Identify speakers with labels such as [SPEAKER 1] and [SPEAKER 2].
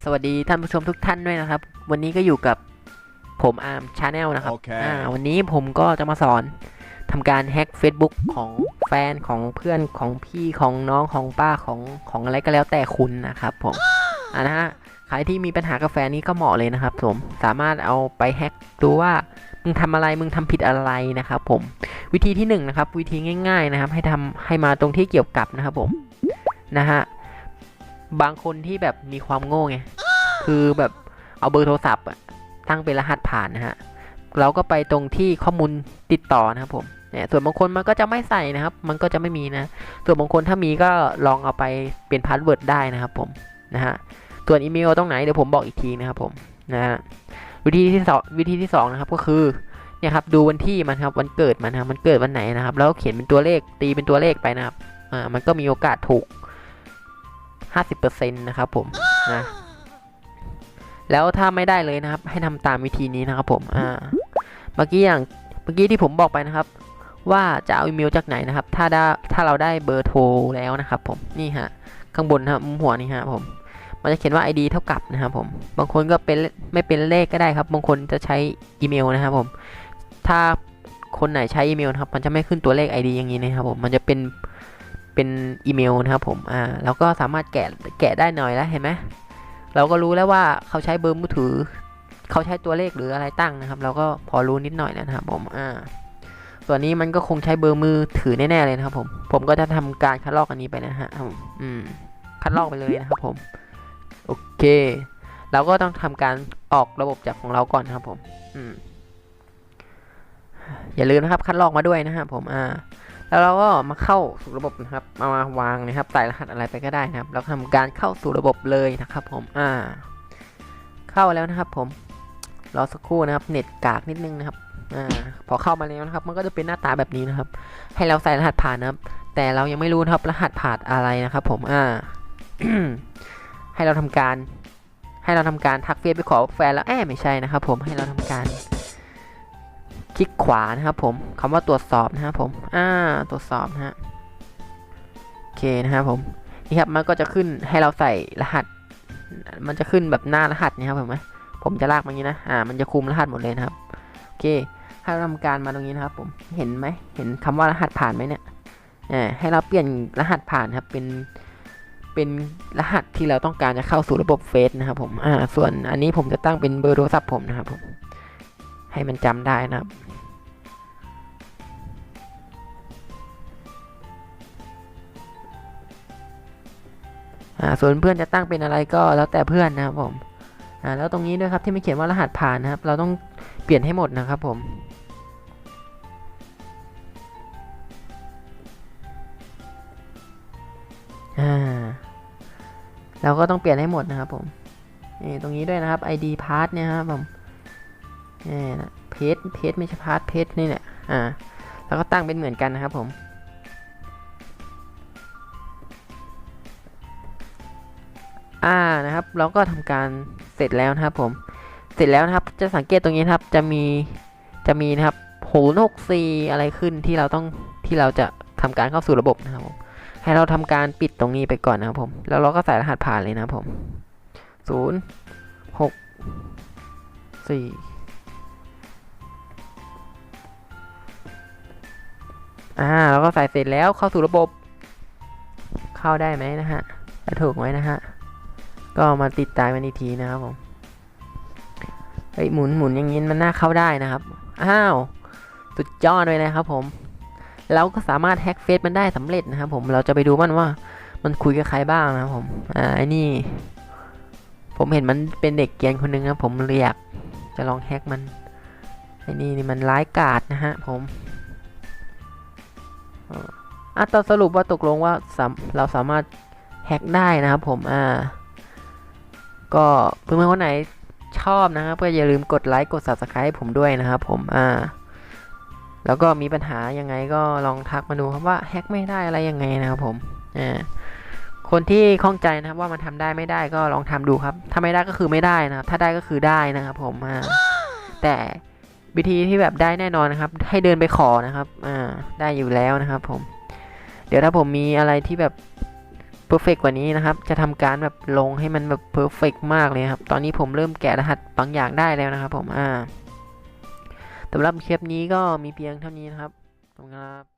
[SPEAKER 1] สวัสดีท่านผู้ชมทุกท่านด้วยนะครับวันนี้ก็อยู่กับผมอาร์มชาแนลนะครับวันนี้ผมก็จะมาสอนทำการแฮ็ก Facebook ของแฟนของเพื่อนของพี่ของน้องของป้าของอะไรก็แล้วแต่คุณนะครับผมนะฮะใครที่มีปัญหากับแฟนนี้ก็เหมาะเลยนะครับผมสามารถเอาไปแฮ็กดูว่ามึงทำอะไรมึงทำผิดอะไรนะครับผมวิธีที่1นะครับวิธีง่ายๆนะครับให้มาตรงที่เกี่ยวกับนะครับผมนะฮะบางคนที่แบบมีความโง่ไงคือแบบเอาเบอร์โทรศัพท์ตั้งเป็นรหัสผ่านนะฮะเราก็ไปตรงที่ข้อมูลติดต่อนะครับผมเนี่ยส่วนบางคนมันก็จะไม่ใส่นะครับมันก็จะไม่มีนะส่วนบางคนถ้ามีก็ลองเอาไปเปลี่ยนพาสเวิร์ดได้นะครับผมนะฮะส่วนอีเมลตรงไหนเดี๋ยวผมบอกอีกทีนะครับผมนะฮะวิธีที่สองนะครับก็คือเนี่ยครับดูวันที่มันครับวันเกิดมันครับมันเกิดวันไหนนะครับแล้วเขียนเป็นตัวเลขตีเป็นตัวเลขไปนะครับมันก็มีโอกาสถูก 50% นะครับผมนะแล้วถ้าไม่ได้เลยนะครับให้ทำตามวิธีนี้นะครับผมเมื่อกี้ที่ผมบอกไปนะครับว่าจะเอาอีเมลจากไหนนะครับถ้าเราได้เบอร์โทรแล้วนะครับผมนี่ฮะข้างบนครับมุมหัวนี่ฮะผมมันจะเขียนว่า ID เท่ากับนะครับผมบางคนก็เป็นไม่เป็นเลขก็ได้ครับบางคนจะใช้อีเมลนะครับผมถ้าคนไหนใช้อีเมลนะครับมันจะไม่ขึ้นตัวเลข ID อย่างนี้นะครับผมมันจะเป็นอีเมลนะครับผมเราก็สามารถแกะได้หน่อยแล้วเห็นไหมเราก็รู้แล้วว่าเขาใช้เบอร์มือถือเขาใช้ตัวเลขหรืออะไรตั้งนะครับเราก็พอรู้นิดหน่อยแล้วนะครับผมส่วนนี้มันก็คงใช้เบอร์มือถือแน่ๆเลยนะครับผมก็จะทำการคัดลอกอันนี้ไปนะฮะคัดลอกไปเลยนะครับผมโอเคเราก็ต้องทำการออกระบบจากของเราก่อนนะครับผมอย่าลืมนะครับคัดลอกมาด้วยนะครับผมแล้วเราก็มาเข้าสู่ระบบนะครับมาวางนะครับใส่รหัสอะไรไปก็ได้นะครับเราทำการเข้าสู่ระบบเลยนะครับผมเข้าแล้วนะครับผมรอสักครู่นะครับเน็ตกากนิดนึงนะครับพอเข้ามาแล้วนะครับมันก็จะเป็นหน้าตาแบบนี้นะครับให้เราใส่รหัสผ่านนะครับแต่เรายังไม่รู้นะครับรหัสผ่านอะไรนะครับผมให้เราทำการทักเฟซไปขอแฟนแล้วไม่ใช่นะครับผมให้เราทำการคลิกขวานะครับผมคำว่าตรวจสอบนะครับผมตรวจสอบนะฮะโอเคนะครับผมนี่ครับมันก็จะขึ้นให้เราใส่รหัสมันจะขึ้นแบบหน้ารหัสนี่ครับผมจะลากมาอย่างนี้นะมันจะคุมรหัสหมดเลยนะครับโอเคให้เราทำการมาตรงนี้นะครับผมเห็นไหมเห็นคำว่ารหัสผ่านไหมเนี่ยให้เราเปลี่ยนรหัสผ่านครับเป็นรหัสที่เราต้องการจะเข้าสู่ระบบเฟซนะครับผมส่วนอันนี้ผมจะตั้งเป็นเบอร์โทรศัพท์ผมนะครับผมให้มันจำได้นะครับส่วนเพื่อนจะตั้งเป็นอะไรก็แล้วแต่เพื่อนนะครับผมแล้วตรงนี้ด้วยครับที่ไม่เขียนว่ารหัสผ่านนะครับเราต้องเปลี่ยนให้หมดนะครับผมเราก็ต้องเปลี่ยนให้หมดนะครับผมนี่ตรงนี้ด้วยนะครับ ID pass เนี่ยครับผมเพจไม่ใช่พาสเพจนี่แหละแล้วก็ตั้งเป็นเหมือนกันนะครับผมนะครับเราก็ทำการเสร็จแล้วนะครับผมเสร็จแล้วนะครับจะสังเกตตรงนี้นะครับจะมีนะครับ664อะไรขึ้นที่เราจะทำการเข้าสู่ระบบนะครับผมให้เราทำการปิดตรงนี้ไปก่อนนะครับผมแล้วเราก็ใส่รหัสผ่านเลยนะครับผม064เราก็ใส่เสร็จแล้วเข้าสู่ระบบเข้าได้ไหมนะฮะถูกไหมนะฮะก็มาติดตามกันอีกทีนะครับผมหมุนอย่างนี้มันน่าเข้าได้นะครับสุดยอดเลยนะครับผมเราก็สามารถแฮ็กเฟซมันได้สำเร็จนะครับผมเราจะไปดูมันว่ามันคุยกับใครบ้างนะครับผมไอ้นี่ผมเห็นมันเป็นเด็กเกรียนคนนึงนะผมเลยอยากจะลองแฮ็กมันไอ้นี่มันร้ายกาจนะฮะผมตอนสรุปว่าตกลงว่าเราสามารถแฮ็กได้นะครับผมก็เพื่อนๆคนไหนชอบนะครับก็อย่าลืมกดไลค์กด Subscribe ให้ผมด้วยนะครับผมแล้วก็มีปัญหายังไงก็ลองทักมาดูครับว่าแฮ็กไม่ได้อะไรยังไงนะครับผมคนที่ข้องใจนะครับว่ามันทำได้ไม่ได้ก็ลองทำดูครับถ้าไม่ได้ก็คือไม่ได้นะครับถ้าได้ก็คือได้นะครับผมแต่วิธีที่แบบได้แน่นอนนะครับให้เดินไปขอนะครับได้อยู่แล้วนะครับผมเดี๋ยวถ้าผมมีอะไรที่แบบ เพอร์เฟกกว่านี้นะครับจะทำการแบบลงให้มันแบบเพอร์เฟกมากเลยครับตอนนี้ผมเริ่มแกะรหัสบางอย่างได้แล้วนะครับผมสำหรับคลิปนี้ก็มีเพียงเท่านี้นะครับขอบคุณครับ